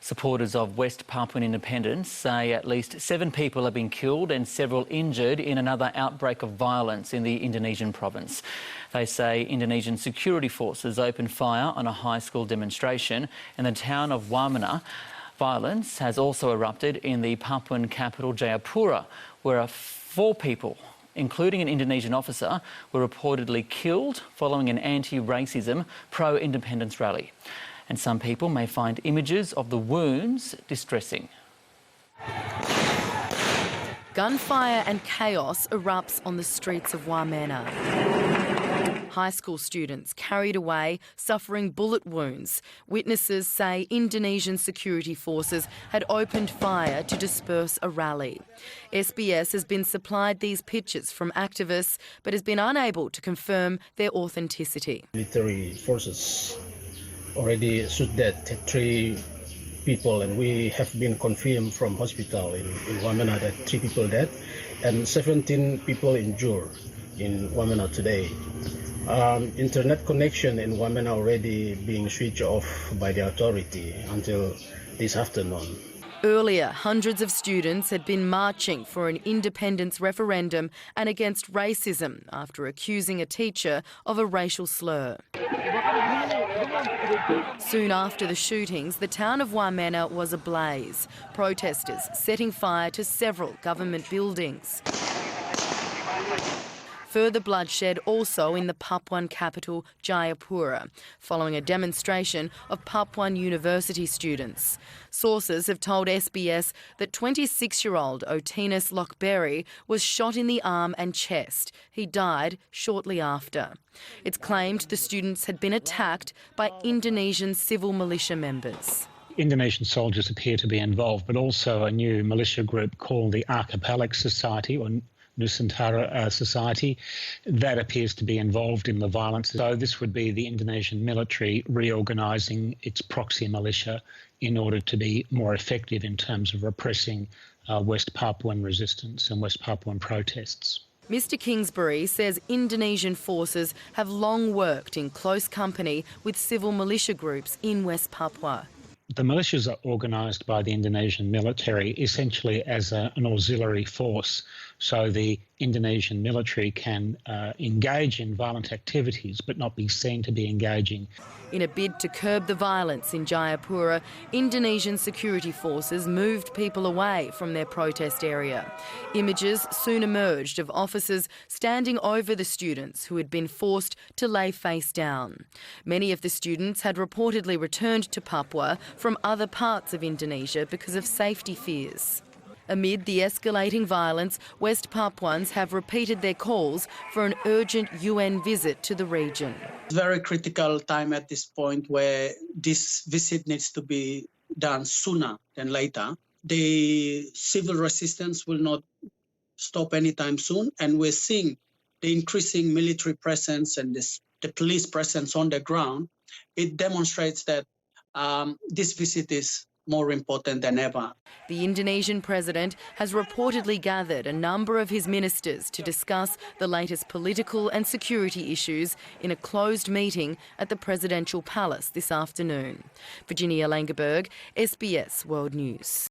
Supporters of West Papuan independence say at least 7 people have been killed and several injured in another outbreak of violence in the Indonesian province. They say Indonesian security forces opened fire on a high school demonstration in the town of Wamena. Violence has also erupted in the Papuan capital Jayapura, where 4 people, including an Indonesian officer, were reportedly killed following an anti-racism, pro-independence rally. And some people may find images of the wounds distressing. Gunfire and chaos erupts on the streets of Wamena. High school students carried away, suffering bullet wounds. Witnesses say Indonesian security forces had opened fire to disperse a rally. SBS has been supplied these pictures from activists but has been unable to confirm their authenticity. Military forces already shot dead 3 people, and we have been confirmed from hospital in Wamena that 3 people dead and 17 people injured in Wamena today. Internet connection in Wamena already being switched off by the authority until this afternoon. Earlier, hundreds of students had been marching for an independence referendum and against racism after accusing a teacher of a racial slur. Soon after the shootings, the town of Wamena was ablaze, protesters setting fire to several government buildings. Further bloodshed also in the Papuan capital, Jayapura, following a demonstration of Papuan University students. Sources have told SBS that 26-year-old Otinus Lockberry was shot in the arm and chest. He died shortly after. It's claimed the students had been attacked by Indonesian civil militia members. Indonesian soldiers appear to be involved, but also a new militia group called the Archipelago Society, or Nusantara Society, that appears to be involved in the violence. So this would be the Indonesian military reorganising its proxy militia in order to be more effective in terms of repressing West Papuan resistance and West Papuan protests. Mr Kingsbury says Indonesian forces have long worked in close company with civil militia groups in West Papua. The militias are organised by the Indonesian military essentially as an auxiliary force, so the Indonesian military can engage in violent activities but not be seen to be engaging. In a bid to curb the violence in Jayapura, Indonesian security forces moved people away from their protest area. Images soon emerged of officers standing over the students who had been forced to lay face down. Many of the students had reportedly returned to Papua from other parts of Indonesia because of safety fears. Amid the escalating violence, West Papuans have repeated their calls for an urgent UN visit to the region. It's a very critical time at this point where this visit needs to be done sooner than later. The civil resistance will not stop anytime soon, and we're seeing the increasing military presence and the police presence on the ground. It demonstrates that this visit is more important than ever. The Indonesian president has reportedly gathered a number of his ministers to discuss the latest political and security issues in a closed meeting at the presidential palace this afternoon. Virginia Langeberg, SBS World News.